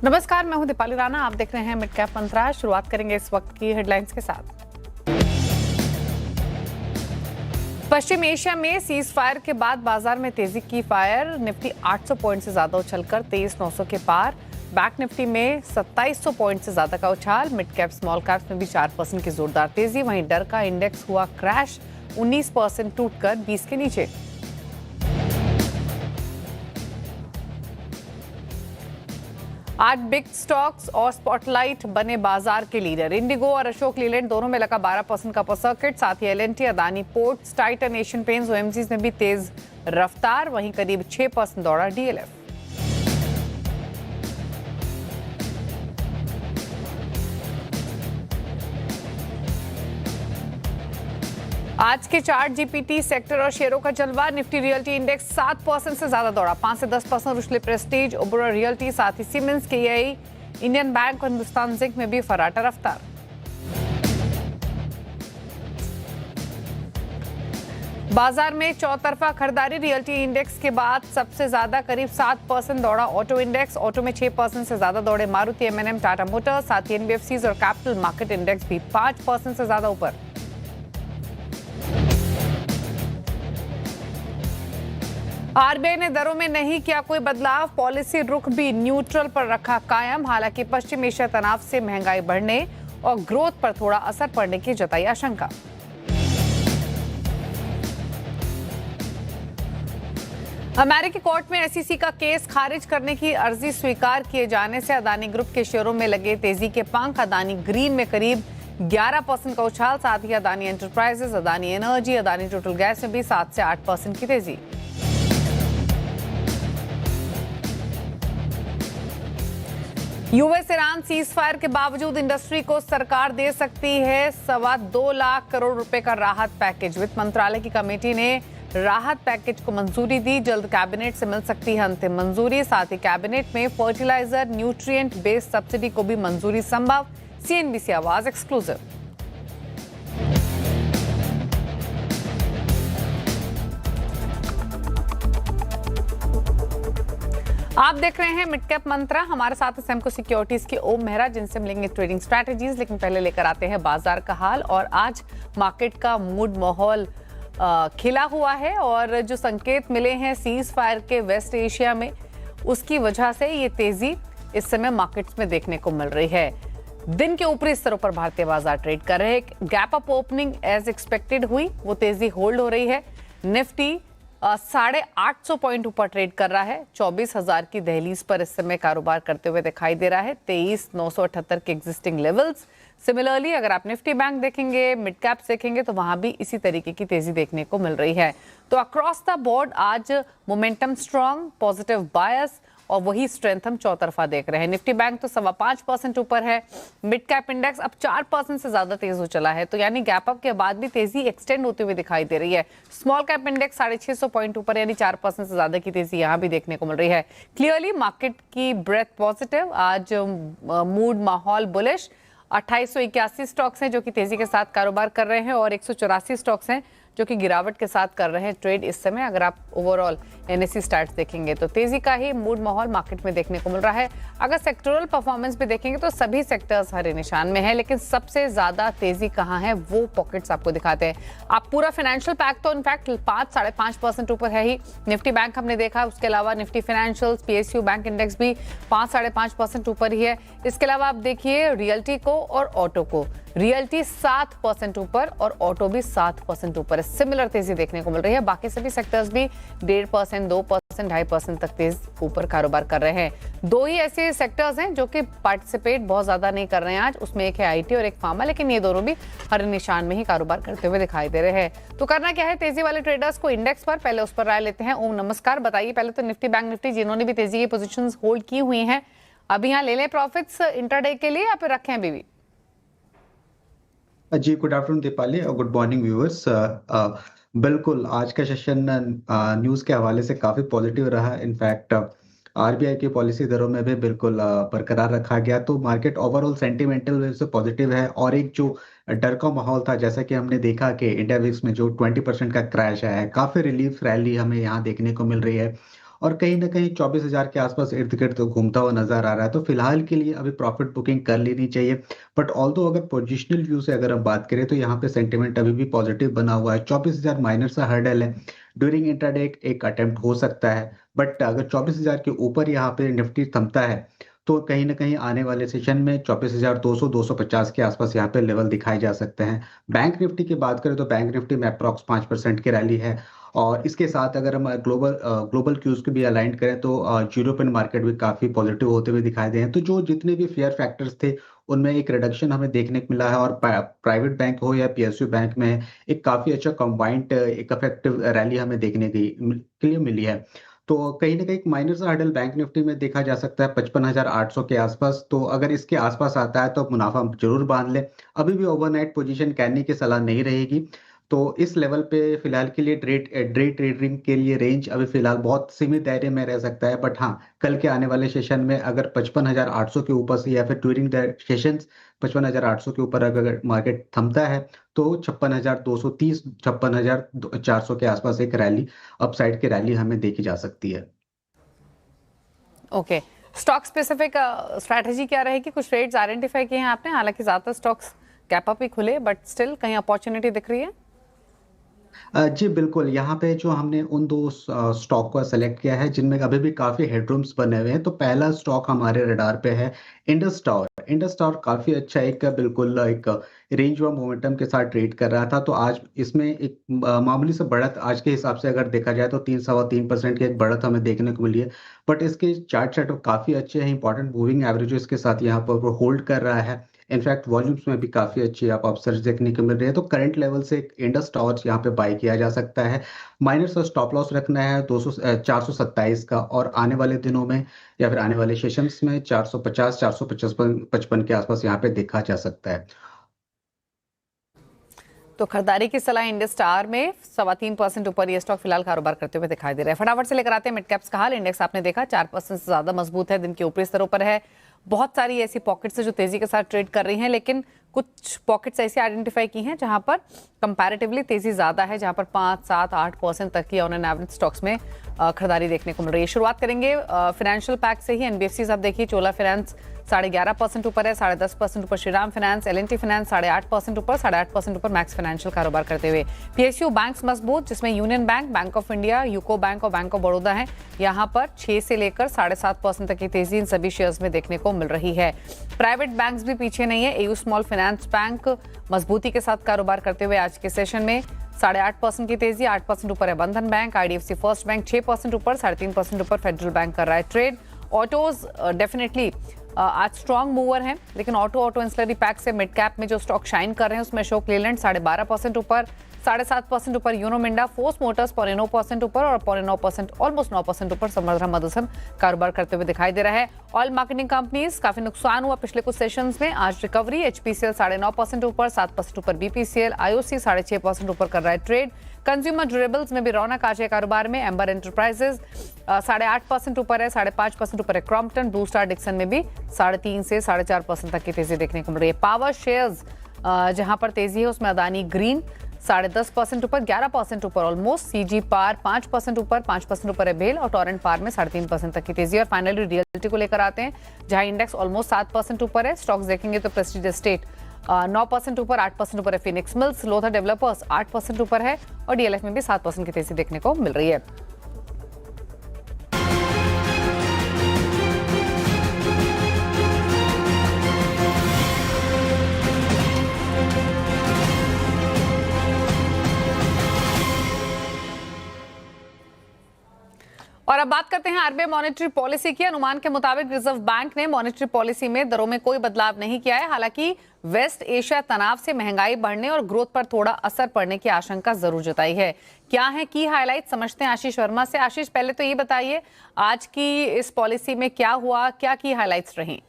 नमस्कार, मैं हूं दीपाली राणा। आप देख रहे हैं मिड कैप मंत्रा। शुरुआत करेंगे इस वक्त की हेडलाइंस के साथ। पश्चिम एशिया में सीज फायर के बाद बाजार में तेजी की फायर। निफ्टी 800 पॉइंट से ज्यादा उछलकर 23,900 के पार। बैंक निफ्टी में 2700 पॉइंट से ज्यादा का उछाल। मिड कैप स्मॉल कैप में भी 4% की जोरदार तेजी। वहीं डर का इंडेक्स हुआ क्रैश, 19% टूटकर 20 के नीचे। आज बिग स्टॉक्स और स्पॉटलाइट बने बाजार के लीडर। इंडिगो और अशोक लीलैंड दोनों में लगा 12% का अपर सर्किट। साथ ही L and T, Adani ports, Titan, Asian paints, OMCs में भी तेज रफ्तार। वहीं करीब 6% दौड़ा डीएलएफ। आज के चार्ट जीपीटी सेक्टर और शेयरों का जलवा। निफ्टी रियल्टी इंडेक्स 7% से ज्यादा दौड़ा, 5 से 10% उछले प्रेस्टीज, ओबेरॉय रियल्टी, साथ ही सीमेंस, केआई, इंडियन बैंक और हिंदुस्तान जिंक में भी फर्राटा रफ्तार। बाजार में चौतरफा खरीदारी। रियल्टी इंडेक्स के बाद सबसे ज्यादा करीब 7% दौड़ा ऑटो इंडेक्स। ऑटो में 6% से ज्यादा दौड़े मारुति, एमएनएम, टाटा मोटर्स। साथ ही एनबीएफसीज और कैपिटल मार्केट इंडेक्स भी 5% से ज्यादा ऊपर। आरबीआई ने दरों में नहीं किया कोई बदलाव। पॉलिसी रुख भी न्यूट्रल पर रखा कायम। हालांकि पश्चिम एशिया तनाव से महंगाई बढ़ने और ग्रोथ पर थोड़ा असर पड़ने की जताई आशंका। अमेरिकी कोर्ट में एसईसी का केस खारिज करने की अर्जी स्वीकार किए जाने से अदानी ग्रुप के शेयरों में लगे तेजी के पंख। अदानी ग्रीन में करीब 11% का उछाल। साथ ही Adani enterprises, Adani energy, Adani total gas में भी 7 से 8% की तेजी। यूएस ईरान सीज फायर के बावजूद इंडस्ट्री को सरकार दे सकती है 2.25 लाख करोड़ रुपए का राहत पैकेज। वित्त मंत्रालय की कमेटी ने राहत पैकेज को मंजूरी दी। जल्द कैबिनेट से मिल सकती है अंतिम मंजूरी। साथ ही कैबिनेट में फर्टिलाइजर न्यूट्रिएंट बेस्ड सब्सिडी को भी मंजूरी संभव। सीएनबीसी आवाज एक्सक्लूसिव। आप देख रहे हैं मिड कैप मंत्रा। हमारे साथ सेमको सिक्योरिटीज के ओम मेहरा, जिनसे मिलेंगे ट्रेडिंग स्ट्रैटेजीज। लेकिन पहले लेकर आते हैं बाजार का हाल। और आज मार्केट का मूड माहौल खिला हुआ है और जो संकेत मिले हैं सीज फायर के वेस्ट एशिया में, उसकी वजह से ये तेजी इस समय मार्केट्स में देखने को मिल रही है। दिन के ऊपरी स्तरों पर भारतीय बाजार ट्रेड कर रहे हैं। Gap up opening as expected हुई, वो तेजी होल्ड हो रही है। निफ्टी 850 पॉइंट ऊपर ट्रेड कर रहा है। 24,000 की दहलीज पर इस समय कारोबार करते हुए दिखाई दे रहा है। 23,978 के एग्जिस्टिंग लेवल्स। सिमिलरली अगर आप निफ्टी बैंक देखेंगे, मिड कैप देखेंगे, तो वहां भी इसी तरीके की तेजी देखने को मिल रही है। तो अक्रॉस द बोर्ड आज मोमेंटम स्ट्रांग, पॉजिटिव बायस और वही स्ट्रेंथ हम चौतरफा देख रहे हैं। निफ्टी बैंक तो 5.25% ऊपर है। मिड कैप इंडेक्स अब 4% से ज्यादा तेज हो चला है। तो यानी गैप अप के बाद भी तेजी एक्सटेंड होती हुई दिखाई दे रही है। स्मॉल कैप इंडेक्स 650 पॉइंट ऊपर, यानी 4% से ज्यादा की तेजी यहां भी देखने को मिल रही है। क्लियरली मार्केट की ब्रेथ पॉजिटिव। आज मूड माहौल बुलिश। 2881 स्टॉक्स हैं जो कि तेजी के साथ कारोबार कर रहे हैं और 184 स्टॉक्स हैं जो कि गिरावट के साथ कर रहे हैं ट्रेड इस समय। अगर आप ओवरऑल एनएससी स्टार्ट्स देखेंगे तो तेजी का ही मूड माहौल मार्केट में देखने को मिल रहा है। अगर सेक्टोरल परफॉर्मेंस भी देखेंगे तो सभी सेक्टर्स हरे निशान में है, लेकिन सबसे ज्यादा तेजी कहां है वो पॉकेट्स आपको दिखाते हैं। आप पूरा फाइनेंशियल पैक तो इनफैक्ट 5-5.5% ऊपर है ही। निफ्टी बैंक हमने देखा, उसके अलावा Nifty financials, PSU bank index भी 5-5.5% ऊपर ही है। इसके अलावा आप देखिए रियल्टी को और ऑटो को। रियल्टी 7% ऊपर और ऑटो भी 7% ऊपर है। सिमिलर तेजी देखने को मिल रही है। बाकी सभी सेक्टर्स भी 1.5%, 2%, 2.5% तक तेज ऊपर कारोबार कर रहे हैं। दो ही ऐसे सेक्टर्स हैं जो कि पार्टिसिपेट बहुत ज्यादा नहीं कर रहे हैं आज। उसमें एक है आईटी और एक फार्मा, लेकिन ये दोनों भी हरे निशान में ही कारोबार करते हुए दिखाई दे रहे हैं। तो करना क्या है तेजी वाले ट्रेडर्स को इंडेक्स पर, पहले उस पर राय लेते हैं। ओम नमस्कार, बताइए पहले तो निफ्टी बैंक निफ्टी जिन्होंने भी तेजी की पोजीशंस होल्ड की हुई हैं, अभी यहाँ ले लें प्रॉफिट्स इंटरडे के लिए या फिर रखें अभी भी? जी, गुड आफ्टरनून दीपाली और गुड मॉर्निंग व्यूअर्स। बिल्कुल आज का सेशन न्यूज़ के हवाले से काफ़ी पॉजिटिव रहा। इनफैक्ट आरबीआई की पॉलिसी दरों में भी बिल्कुल बरकरार रखा गया, तो मार्केट ओवरऑल सेंटिमेंटल वे से पॉजिटिव है। और एक जो डर का माहौल था, जैसा कि हमने देखा कि इंडिया विक्स में जो 20% का क्रैश आया है, काफ़ी रिलीफ रैली हमें यहाँ देखने को मिल रही है। और कहीं ना कहीं 24,000 के आसपास इर्द गिर्द तो घूमता हुआ नजर आ रहा है। तो फिलहाल के लिए अभी प्रॉफिट बुकिंग कर लेनी चाहिए। बट ऑल्दो अगर पोजिशनल व्यू से अगर हम बात करें तो यहाँ पे सेंटिमेंट अभी भी पॉजिटिव बना हुआ है। 24,000 माइनर सा हर्डल है, ड्यूरिंग इंट्राडे एक अटेम्प्ट हो सकता है। बट अगर 24,000 के ऊपर यहाँ पे निफ्टी थमता है तो कहीं ना कहीं आने वाले सेशन में 24,200 250 के आसपास यहाँ पे लेवल दिखाए जा सकते हैं। बैंक निफ्टी की बात करें तो बैंक निफ्टी में अप्रॉक्स 5% की रैली है। और इसके साथ अगर हम ग्लोबल क्यूज को भी अलाइन करें तो यूरोपियन मार्केट भी काफी पॉजिटिव होते हुए दिखाई दे हैं। तो जो जितने भी फेयर फैक्टर्स थे उनमें एक रिडक्शन हमें देखने को मिला है। और प्राइवेट बैंक हो या पीएसयू बैंक में एक काफी अच्छा कंबाइंड एक इफेक्टिव रैली हमें देखने के लिए मिली है। तो कहीं ना कहीं एक माइनर सा हर्डल बैंक निफ्टी में देखा जा सकता है 55,800 के आसपास। तो अगर इसके आसपास आता है तो मुनाफा जरूर बांध ले। अभी भी ओवरनाइट पोजीशन करने की सलाह नहीं रहेगी। तो इस लेवल पे फिलहाल के लिए डे ट्रेडिंग के लिए रेंज अभी फिलहाल बहुत सीमित दायरे में रह सकता है। बट हाँ, कल के आने वाले सेशन में अगर 55,800 के ऊपर से या फिर ड्यूरिंग द सेशंस 55,800 के ऊपर अगर मार्केट थमता है तो 56,230 56,400 के आसपास एक रैली अपसाइड की रैली हमें देखी जा सकती है। ओके, स्टॉक स्पेसिफिक स्ट्रैटेजी क्या रहेगी? कुछ ट्रेड्स आइडेंटिफाई किए हैं आपने? हालांकि ज्यादातर स्टॉक्स गैप अप ही खुले, बट स्टिल कहीं अपॉर्चुनिटी दिख रही है? जी बिल्कुल, यहाँ पे जो हमने उन दो स्टॉक को सेलेक्ट किया है जिनमें अभी भी काफ़ी हेडरूम्स बने हुए हैं। तो पहला स्टॉक हमारे रडार पे है इंडस टावर। इंडस टावर काफ़ी अच्छा एक बिल्कुल एक रेंज व मोमेंटम के साथ ट्रेड कर रहा था। तो आज इसमें एक मामूली से बढ़त आज के हिसाब से अगर देखा जाए तो 3 सवा 3% की एक बढ़त हमें देखने को मिली है। बट इसके चार्ट सेटअप काफ़ी अच्छे हैं, इंपॉर्टेंट मूविंग एवरेजेस के साथ यहाँ पर वो होल्ड कर रहा है। इनफैक्ट वॉल्यूम्स में भी काफी अच्छी आप अपसर्ज देखने को मिल रही है। तो करंट लेवल से इंडस टावर्स यहाँ पे बाय किया जा सकता है। माइनर सा स्टॉप लॉस रखना है 427 का, और आने वाले दिनों में या फिर आने वाले सेशंस में 450 455 के आसपास यहाँ पे देखा जा सकता है। तो खरीदारी की सलाह इंडस स्टार में 3.25% ऊपर ये स्टॉक फिलहाल कारोबार करते हुए दिखाई दे रहा है। फटाफट से लेकर आते हैं मिड कैप्स का हाल। इंडेक्स आपने देखा 4% से ज्यादा मजबूत है, दिन के ऊपरी स्तरों पर है। बहुत सारी ऐसी पॉकेट्स है जो तेजी के साथ ट्रेड कर रही हैं, लेकिन कुछ पॉकेट्स ऐसी आइडेंटिफाई की हैं जहां पर कंपैरेटिवली तेजी ज्यादा है, जहां पर 5 7 8% तक की ऑन एन एवरेज स्टॉक्स में खरीदारी देखने को मिल रही है। शुरुआत करेंगे फाइनेंशियल पैक से ही। एनबीएफसी आप देखिए, चोला फाइनेंस 11.5% ऊपर है, 10.5% ऊपर श्रीराम फाइनेंस, एल&टी फाइनेंस 8.5% ऊपर, 8.5% ऊपर मैक्स फाइनेंशियल कारोबार करते हुए। पीएसयू बैंक्स मजबूत, जिसमें union bank, bank of India, UCO bank और बैंक ऑफ बड़ौदा है। यहाँ पर 6 से लेकर 7.5% तक की तेजी इन सभी शेयर्स में देखने को मिल रही है। प्राइवेट बैंक्स भी पीछे नहीं है। एयू स्मॉल फाइनेंस बैंक मजबूती के साथ कारोबार करते हुए आज के सेशन में 8.5% की तेजी, 8% ऊपर है बंधन बैंक, आईडीएफसी फर्स्ट बैंक 6% ऊपर, 3.5% ऊपर फेडरल बैंक कर रहा है ट्रेड। ऑटोज डेफिनेटली आज स्ट्रॉन्ग मूवर हैं, लेकिन ऑटो इंसलरी पैक से मिड कैप में जो स्टॉक शाइन कर रहे हैं उसमें अशोक लेलैंड 12.5% ऊपर, 7.5% ऊपर यूनो मिंडा, फोर्स मोटर्स 9% ऊपर और 9% ऑलमोस्ट 9% ऊपर समर्था मदरसन कारोबार करते हुए दिखाई दे रहा है। ऑयल मार्केटिंग कंपनीज काफी नुकसान हुआ पिछले कुछ सेशंस में, आज रिकवरी। एचपीसीएल 9.5% ऊपर, 7% ऊपर बीपीसीएल, आईओसी 6.5% ऊपर कर रहा है ट्रेड। कंज्यूमर ड्यूरेबल्स में भी रौनक आज के कारोबार में। एम्बर एंटरप्राइजेज 8.5% ऊपर है, 5.5% ऊपर है क्रॉम्पटन। ब्लू स्टार डिक्सन में भी 3.5 से 4.5% तक की तेजी देखने को मिल रही है। पावर शेयर्स जहां पर तेजी है उसमें अदानी ग्रीन 10.5% ऊपर, 11% ऊपर ऑलमोस्ट। सीजी पार 5% ऊपर, 5% ऊपर है बेल, और टोरेंट पार में 3.5% तक की तेजी। और फाइनली रियल्टी को लेकर आते हैं, जहां इंडेक्स ऑलमोस्ट 7% ऊपर है। स्टॉक्स देखेंगे तो प्रेस्टीज एस्टेट 9% ऊपर, 8% ऊपर है फिनिक्स मिल्स। लोथर डेवलपर्स 8% ऊपर है, और डीएलएफ में भी 7% की तेजी देखने को मिल रही है। और अब बात करते हैं आरबीआई मॉनेटरी पॉलिसी की। अनुमान के मुताबिक रिजर्व बैंक ने मॉनेटरी पॉलिसी में दरों में कोई बदलाव नहीं किया है। हालांकि वेस्ट एशिया तनाव से महंगाई बढ़ने और ग्रोथ पर थोड़ा असर पड़ने की आशंका जरूर जताई है। क्या है की हाईलाइट, समझते हैं आशीष वर्मा से। आशीष, पहले तो ये बताइए आज की इस पॉलिसी में क्या हुआ, क्या की हाईलाइट्स रही?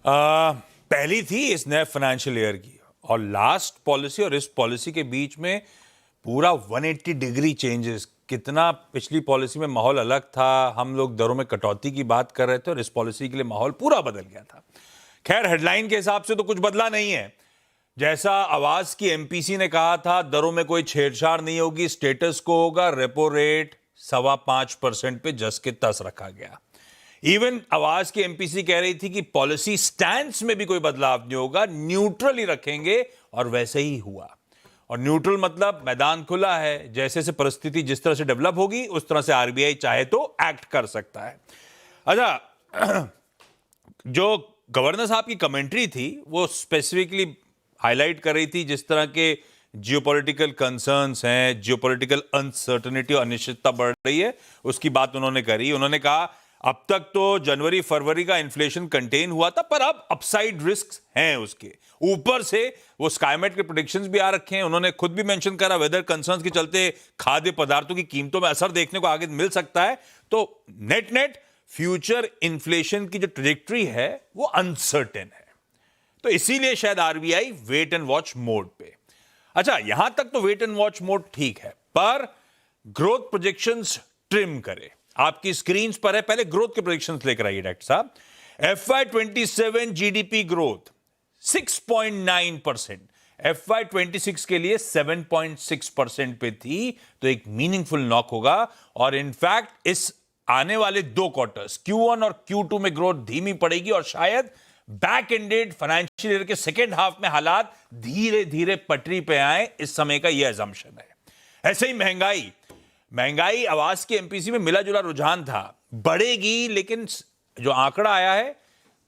पहली थी इस नए फाइनेंशियल ईयर की, और लास्ट पॉलिसी और इस पॉलिसी के बीच में पूरा 180 डिग्री चेंजेस। कितना पिछली पॉलिसी में माहौल अलग था, हम लोग दरों में कटौती की बात कर रहे थे, और इस पॉलिसी के लिए माहौल पूरा बदल गया था। खैर, हेडलाइन के हिसाब से तो कुछ बदला नहीं है। जैसा आवाज की एमपीसी ने कहा था, दरों में कोई छेड़छाड़ नहीं होगी, स्टेटस को होगा, रेपो रेट 5.25% पे जस के तस रखा गया। इवन आवाज की एमपीसी कह रही थी कि पॉलिसी स्टैंड्स में भी कोई बदलाव नहीं होगा, न्यूट्रल ही रखेंगे, और वैसे ही हुआ। और न्यूट्रल मतलब मैदान खुला है, जैसे से परिस्थिति जिस तरह से डेवलप होगी उस तरह से आरबीआई चाहे तो एक्ट कर सकता है। अच्छा, जो गवर्नर साहब की कमेंट्री थी वो स्पेसिफिकली हाईलाइट कर रही थी जिस तरह के जियोपॉलिटिकल कंसर्न्स हैं, जियोपॉलिटिकल अनसर्टेनिटी और अनिश्चितता बढ़ रही है, उसकी बात उन्होंने करी। उन्होंने कहा अब तक तो जनवरी फरवरी का इन्फ्लेशन कंटेन हुआ था, पर अब अपसाइड रिस्क हैं उसके ऊपर से वो स्काईमेट के प्रेडिक्शंस भी आ रखे हैं। उन्होंने खुद भी मेंशन करा वेदर कंसर्न्स के चलते खाद्य पदार्थों की कीमतों में असर देखने को आगे मिल सकता है। तो नेट नेट फ्यूचर इन्फ्लेशन की जो ट्रेजेक्टरी है वो अनसर्टेन है, तो इसीलिए शायद RBI wait and watch mode पे। अच्छा, यहां तक तो वेट एंड वॉच मोड ठीक है, पर ग्रोथ प्रोजेक्शंस ट्रिम करे। आपकी स्क्रीन पर है, पहले ग्रोथ के प्रोजेक्शंस लेकर आइए डॉक्टर साहब। FY27 जीडीपी ग्रोथ 6.9%, FY26 के लिए 7.6% पे थी, तो एक मीनिंगफुल नॉक होगा। और इनफैक्ट इस आने वाले 2 क्वार्टर्स Q1 और Q2 में ग्रोथ धीमी पड़ेगी और शायद बैक एंडेड फाइनेंशियल ईयर के सेकेंड हाफ में हालात धीरे धीरे पटरी पे आए, इस समय का यह अजम्पशन है। ऐसे ही महंगाई आवाज की एमपीसी में मिला जुला रुझान था, बढ़ेगी, लेकिन जो आंकड़ा आया है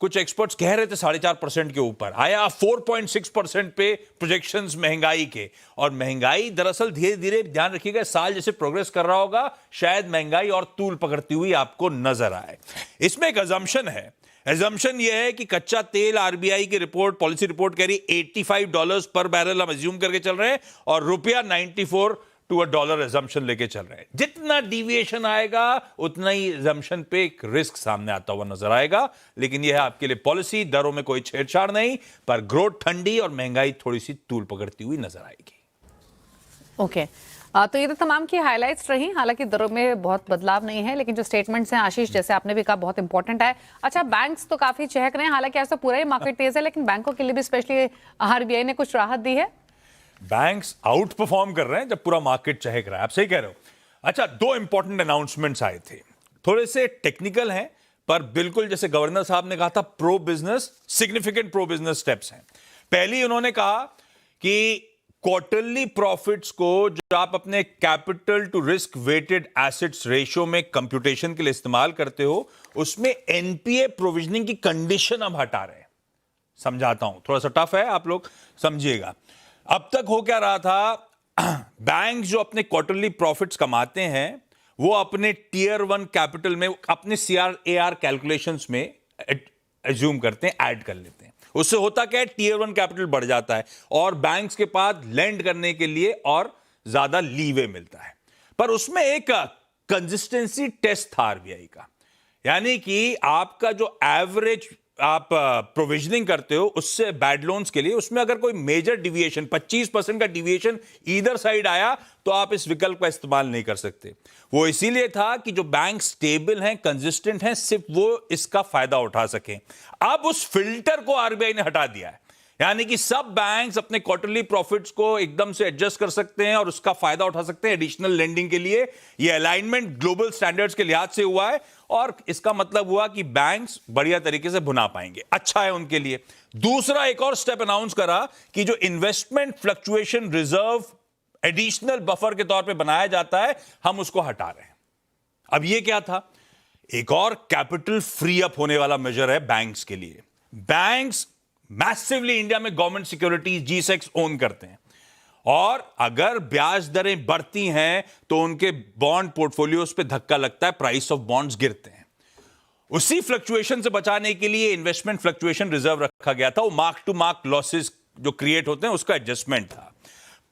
कुछ एक्सपर्ट्स कह रहे थे 4.5% के ऊपर आया, 4.6% पे प्रोजेक्शंस महंगाई के। और महंगाई दरअसल धीरे धीरे, ध्यान रखिएगा, साल जैसे प्रोग्रेस कर रहा होगा, शायद महंगाई और तूल पकड़ती हुई आपको नजर आए। इसमें एक अजम्पशन है, एजम्पशन यह है कि कच्चा तेल, आरबीआई की रिपोर्ट, पॉलिसी रिपोर्ट कह रही $85 पर बैरल हम अज्यूम करके चल रहे हैं, और रुपया 94 टू $1 एजम्पशन लेके चल रहे हैं। जितना डिविएशन आएगा उतना ही एजम्पशन पे एक रिस्क सामने आता हुआ नजर आएगा। लेकिन यह है आपके लिए पॉलिसी, दरों में कोई छेड़छाड़ नहीं, पर ग्रोथ ठंडी और महंगाई थोड़ी सी तूल पकड़ती हुई नजर आएगी। ओके, तो ये तो तमाम की हाइलाइट्स रही। हालांकि दरों में बहुत बदलाव नहीं है, लेकिन जो स्टेटमेंट्स हैं आशीष, जैसे आपने भी कहा, बहुत इंपॉर्टेंट है। अच्छा, बैंक्स तो काफी चहक रहे हैं, हालांकि ऐसा पूरा ही मार्केट तेज है, लेकिन बैंकों के लिए भी स्पेशली आरबीआई ने कुछ राहत दी है। बैंक्स आउट परफॉर्म कर रहे हैं जब पूरा मार्केट चहक रहा है, आप सही कह रहे हो। अच्छा, 2 इंपॉर्टेंट अनाउंसमेंट्स आए थे, थोड़े से टेक्निकल हैं, पर बिल्कुल जैसे गवर्नर साहब ने कहा था, pro business, significant pro business steps हैं। पहली, उन्होंने कहा कि क्वार्टरली प्रॉफिट्स को जो आप अपने capital to risk weighted assets ratio में कंप्यूटेशन के लिए इस्तेमाल करते हो, उसमें एनपीए प्रोविजनिंग की कंडीशन अब हटा रहे हैं। समझाता हूं, थोड़ा सा टफ है, आप लोग समझिएगा। अब तक हो क्या रहा था, बैंक जो अपने क्वार्टरली प्रॉफिट्स कमाते हैं वो अपने टीयर 1 कैपिटल में, अपने CRAR कैलकुलेशंस में एज्यूम करते हैं, ऐड कर लेते हैं। उससे होता क्या है, टीयर 1 कैपिटल बढ़ जाता है और बैंक्स के पास लेंड करने के लिए और ज्यादा लीवे मिलता है। पर उसमें एक कंसिस्टेंसी टेस्ट था आरबीआई का, यानी कि आपका जो एवरेज आप प्रोविजनिंग करते हो उससे बैड लोन्स के लिए, उसमें अगर कोई मेजर डिविएशन, 25% का डिविएशन ईदर साइड आया तो आप इस विकल्प का इस्तेमाल नहीं कर सकते। वो इसीलिए था कि जो बैंक स्टेबल हैं, कंसिस्टेंट हैं, सिर्फ वो इसका फायदा उठा सकें। अब उस फिल्टर को आरबीआई ने हटा दिया है, यानी कि सब बैंक्स अपने क्वार्टरली प्रॉफिट्स को एकदम से एडजस्ट कर सकते हैं और उसका फायदा उठा सकते हैं एडिशनल लेंडिंग के लिए। यह अलाइनमेंट ग्लोबल स्टैंडर्ड्स के लिहाज से हुआ है और इसका मतलब हुआ कि बैंक्स बढ़िया तरीके से भुना पाएंगे, अच्छा है उनके लिए। दूसरा, एक और स्टेप अनाउंस करा कि जो investment fluctuation reserve additional buffer के तौर पे बनाया जाता है, हम उसको हटा रहे हैं। अब ये क्या था, एक और कैपिटल फ्री अप होने वाला मेजर है बैंक्स के लिए। बैंक्स मैसिवली इंडिया में गवर्नमेंट सिक्योरिटीज G-Secs ओन करते हैं और अगर ब्याज दरें बढ़ती हैं तो उनके बॉन्ड पोर्टफोलियोज पे धक्का लगता है, प्राइस ऑफ बॉन्ड्स गिरते हैं। उसी फ्लक्चुएशन से बचाने के लिए इन्वेस्टमेंट फ्लक्चुएशन रिजर्व रखा गया था, वो मार्क टू मार्क लॉसेस जो क्रिएट होते हैं उसका एडजस्टमेंट था।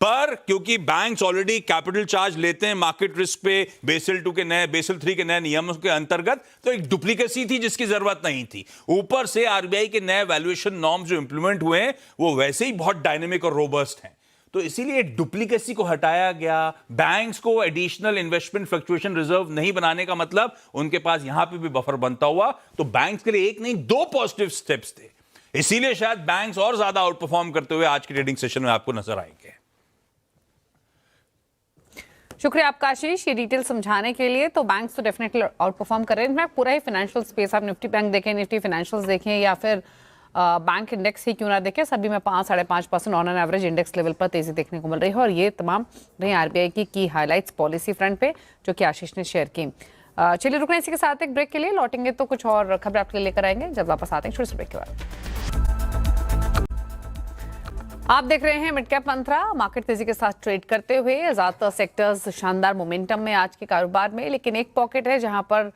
पर क्योंकि बैंक्स ऑलरेडी कैपिटल चार्ज लेते हैं मार्केट रिस्क पे बेसल 3 के नए नियमों के अंतर्गत, तो एक डुप्लीकेसी थी जिसकी जरूरत नहीं थी। ऊपर से आरबीआई के नए वैल्यूएशन नॉर्म्स जो इंप्लीमेंट हुए हैं वो वैसे ही बहुत डायनेमिक और रोबस्ट हैं, तो इसीलिए डुप्लीकेसी को हटाया गया। बैंक्स को एडिशनल इन्वेस्टमेंट फ्लक्चुएशन रिजर्व नहीं बनाने का मतलब उनके पास यहां पे भी बफर बनता हुआ, तो बैंक्स के लिए एक नहीं 2 पॉजिटिव स्टेप्स थे। इसीलिए शायद बैंक्स और ज्यादा आउट परफॉर्म करते हुए आज के ट्रेडिंग सेशन में आपको नजर आएंगे। शुक्रिया आपका आशीष, ये डिटेल समझाने के लिए। तो बैंक्स तो डेफिनेटली आउट परफॉर्म कर रहे हैं। इनफैक्ट पूरा ही फाइनेंशियल स्पेस, आप निफ्टी बैंक देखें, निफ्टी फाइनेंशियल्स देखें या फिर बैंक इंडेक्स ही क्यों ना देखें, सभी में 5-5.5% on an average index level पर तेजी देखने को मिल रही है। और ये तमाम रही आरबीआई की हाईलाइट्स पॉलिसी फ्रंट पे जो कि आशीष ने शेयर की। चलिए रुकना इसी के साथ एक ब्रेक के लिए, लौटेंगे तो कुछ और खबर आपके लिए लेकर आएंगे जब वापस आते हैं छोटे से ब्रेक के बाद। आप देख रहे हैं मिड कैप मंत्रा, मार्केट तेजी के साथ ट्रेड करते हुए। ज्यादातर सेक्टर्स शानदार मोमेंटम में आज के कारोबार में, लेकिन एक पॉकेट है जहां पर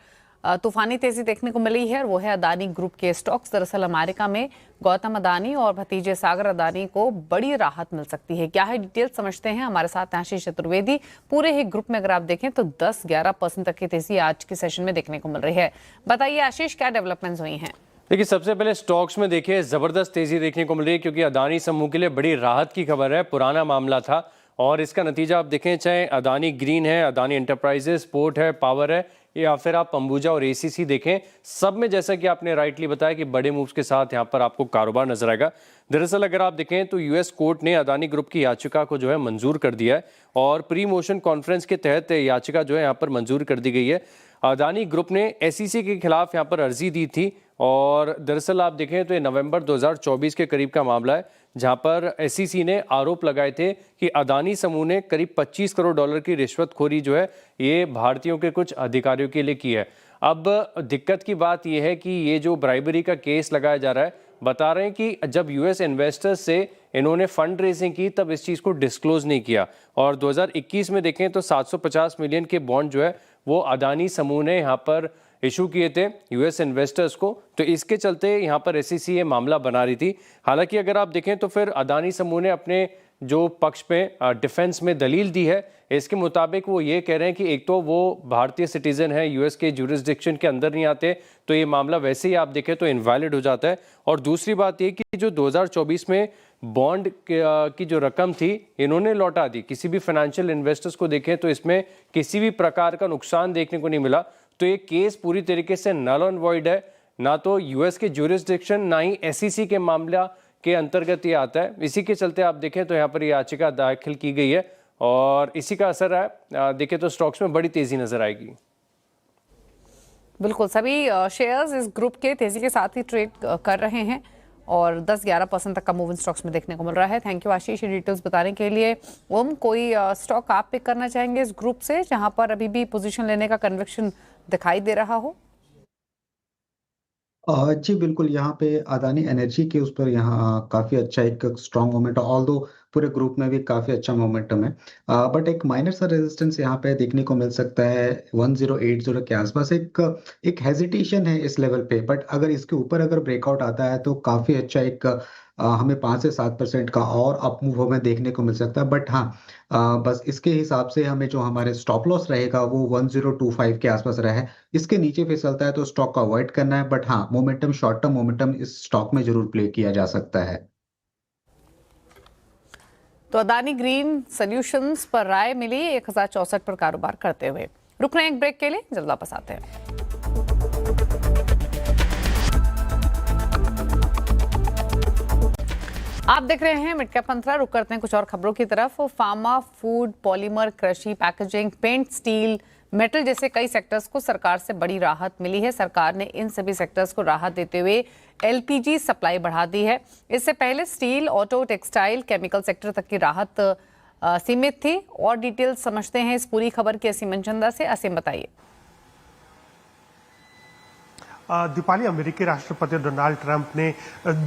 तूफानी तेजी देखने को मिली है और वो है अदानी ग्रुप के स्टॉक्स। दरअसल अमेरिका में गौतम अदानी और भतीजे सागर अदानी को बड़ी राहत मिल सकती है। क्या है डिटेल समझते हैं, हमारे साथ आशीष चतुर्वेदी। पूरे ही ग्रुप में अगर आप देखें तो 10-11% तक की तेजी आज के सेशन में देखने को मिल रही है। बताइए आशीष, क्या डेवलपमेंट्स हुई हैं? देखिए, सबसे पहले स्टॉक्स में देखिए जबरदस्त तेजी देखने को मिल रही है, क्योंकि अदानी समूह के लिए बड़ी राहत की खबर है। पुराना मामला था और इसका नतीजा आप देखें, चाहे अदानी ग्रीन है, अदानी एंटरप्राइजेस, पोर्ट है, पावर है, या फिर आप अंबुजा और एसीसी देखें, सब में जैसा कि आपने राइटली बताया कि बड़े मूव्स के साथ यहाँ पर आपको कारोबार नजर आएगा। दरअसल अगर आप देखें तो यूएस कोर्ट ने अदानी ग्रुप की याचिका को जो है मंजूर कर दिया है और प्री मोशन कॉन्फ्रेंस के तहत याचिका जो है यहाँ पर मंजूर कर दी गई है। अदानी ग्रुप ने एसईसी के खिलाफ यहाँ पर अर्जी दी थी और दरअसल आप देखें तो ये नवंबर 2024 के करीब का मामला है, जहां पर एसईसी ने आरोप लगाए थे कि अदानी समूह ने करीब $25 करोड़ की रिश्वतखोरी जो है ये भारतीयों के कुछ अधिकारियों के लिए की है। अब दिक्कत की बात यह है कि ये जो ब्राइबरी का केस लगाया जा रहा है, बता रहे हैं कि जब यूएस इन्वेस्टर्स से इन्होंने फंड रेजिंग की तब इस चीज़ को डिस्क्लोज नहीं किया और 2021 में देखें तो 750 मिलियन के बॉन्ड जो है वो अदानी समूह ने यहाँ पर इशू किए थे यूएस इन्वेस्टर्स को। तो इसके चलते यहाँ पर एसईसी ये मामला बना रही थी। हालांकि अगर आप देखें तो फिर अदानी समूह ने अपने जो पक्ष पे डिफेंस में दलील दी है, इसके मुताबिक वो ये कह रहे हैं कि एक तो वो भारतीय सिटीजन है, यूएस के ज्यूरिसडिक्शन के अंदर नहीं आते, तो ये मामला वैसे ही आप देखें तो इनवैलिड हो जाता है। और दूसरी बात ये कि जो 2024 में बॉन्ड की जो रकम थी इन्होंने लौटा दी। किसी भी फाइनेंशियल इन्वेस्टर्स को देखें तो इसमें किसी भी प्रकार का नुकसान देखने को नहीं मिला। तो ये केस पूरी तरीके से नल एंड वॉइड है, ना तो यूएस के ज्यूरिसडिक्शन ना ही एसईसी के मामला के अंतर्गत ये आता है। इसी के चलते आप देखें तो यहाँ पर ये याचिका दाखिल की गई है और इसी का असर है, देखें तो स्टॉक्स में बड़ी तेजी नजर आएगी। बिल्कुल, सभी शेयर्स इस ग्रुप के तेजी के साथ ही ट्रेड कर रहे हैं और 10-11% तक का मूव इन स्टॉक्स में देखने को मिल रहा है। थैंक यू आशीष ये डिटेल्स बताने के लिए। ओम, कोई स्टॉक आप पिक करना चाहेंगे इस ग्रुप से जहां पर अभी भी पोजीशन लेने का कन्विक्शन दिखाई दे रहा हो? जी बिल्कुल, यहाँ पे अदानी एनर्जी के उस पर यहाँ काफ़ी अच्छा एक स्ट्रॉन्ग मोमेंट, ऑल्दो पूरे ग्रुप में भी काफ़ी अच्छा मोमेंटम है, बट एक माइनर सा रेजिस्टेंस यहाँ पे देखने को मिल सकता है 1080 के आसपास। एक हेजिटेशन है इस लेवल पे, बट अगर इसके ऊपर अगर ब्रेकआउट आता है तो काफ़ी अच्छा एक हमें 5 से 7% का और अप मूव हमें देखने को मिल सकता है। बट हाँ, बस इसके हिसाब से हमें जो हमारे स्टॉप लॉस रहेगा वो 1025 के आसपास रहे। इसके नीचे फिसलता है तो स्टॉक को अवॉइड करना है। बट हाँ, मोमेंटम, शॉर्ट टर्म मोमेंटम इस स्टॉक में जरूर प्ले किया जा सकता है। तो अदानी ग्रीन सॉल्यूशंस पर राय मिली 1064 पर कारोबार करते हुए। रुक रहे हैं एक ब्रेक के लिए, जल्द वापस आते हैं। आप देख रहे हैं मिड कैप मंत्रा। रुक करते हैं कुछ और खबरों की तरफ। फार्मा, फूड, पॉलीमर, कृषि, पैकेजिंग, पेंट, स्टील, मेटल जैसे कई सेक्टर्स को सरकार से बड़ी राहत मिली है। सरकार ने इन सभी सेक्टर्स को राहत देते हुए एलपीजी सप्लाई बढ़ा दी है। इससे पहले steel, auto, textile, chemical sector तक की राहत सीमित थी। और डिटेल समझते हैं इस पूरी खबर की असीम मनचंदा से। असीम, बताइए। दीपाली, अमेरिकी राष्ट्रपति डोनाल्ड ट्रंप ने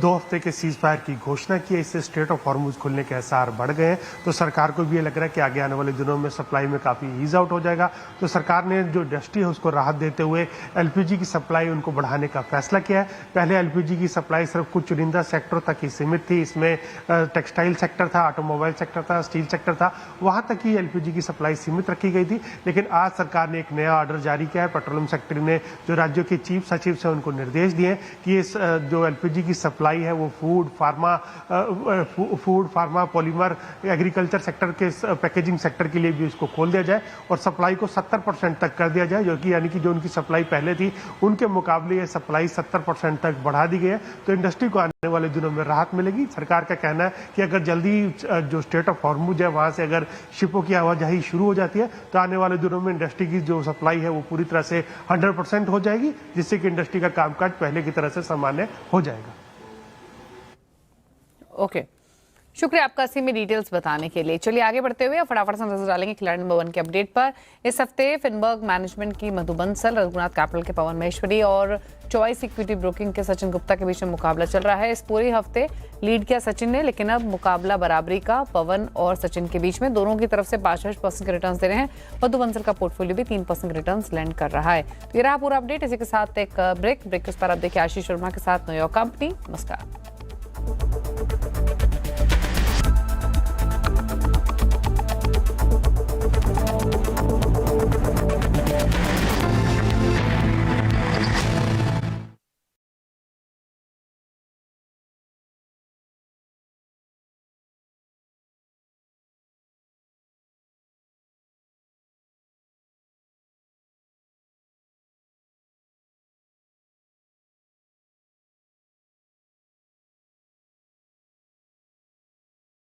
2 हफ्ते के सीज फायर की घोषणा की है। इससे स्ट्रेट ऑफ हॉर्मुज खुलने के आसार बढ़ गए हैं। तो सरकार को भी ये लग रहा है कि आगे आने वाले दिनों में सप्लाई में काफ़ी ईज आउट हो जाएगा। तो सरकार ने जो इंडस्ट्री है उसको राहत देते हुए एलपीजी की सप्लाई उनको बढ़ाने का फैसला किया है। पहले एलपीजी की सप्लाई सिर्फ कुछ चुनिंदा सेक्टरों तक ही सीमित थी। इसमें टेक्सटाइल सेक्टर था, ऑटोमोबाइल सेक्टर था, स्टील सेक्टर था, वहां तक ही एलपीजी की सप्लाई सीमित रखी गई थी। लेकिन आज सरकार ने एक नया ऑर्डर जारी किया है। पेट्रोलियम सेक्टर ने जो राज्यों के चीफ सचिव से उनको निर्देश दिए कि इस जो एलपीजी की सप्लाई है वो food, pharma, polymer, agriculture sector के पैकेजिंग सेक्टर के लिए भी इसको खोल दिया जाए और सप्लाई को 70% तक कर दिया जाए, जो कि यानी कि जो उनकी सप्लाई पहले थी उनके मुकाबले ये सप्लाई 70% तक बढ़ा दी गई है। तो इंडस्ट्री को आने वाले दिनों में राहत मिलेगी। सरकार का कहना है कि अगर जल्दी जो स्ट्रेट ऑफ हॉर्मुज है वहां से अगर शिपों की आवाजाही शुरू हो जाती है तो आने वाले दिनों में इंडस्ट्री की जो सप्लाई है वो पूरी तरह से 100% हो जाएगी, जिससे कि इंडस्ट्री का कामकाज पहले की तरह से सामान्य हो जाएगा। ओके, शुक्रिया आपका असीम में डिटेल्स बताने के लिए। चलिए आगे बढ़ते हुए फटाफट से नजर डालेंगे खिलाड़ी नंबर 1 के अपडेट पर। इस हफ्ते फिनबर्ग मैनेजमेंट की मधु बंसल, रघुनाथ कैपिटल के पवन महेश्वरी और चॉइस इक्विटी ब्रोकिंग के सचिन गुप्ता के बीच में मुकाबला चल रहा है। इस पूरे हफ्ते लीड किया सचिन ने, लेकिन अब मुकाबला बराबरी का पवन और सचिन के बीच में। दोनों की तरफ से 65% के रिटर्न्स दे रहे हैं। मधु बंसल का पोर्टफोलियो भी 3% रिटर्न्स लैंड कर रहा है। तो ये रहा पूरा अपडेट। इसी के साथ एक ब्रेक के उस पर आप देखिए आशीष शर्मा के साथ न्यूयॉर्क कंपनी। नमस्कार।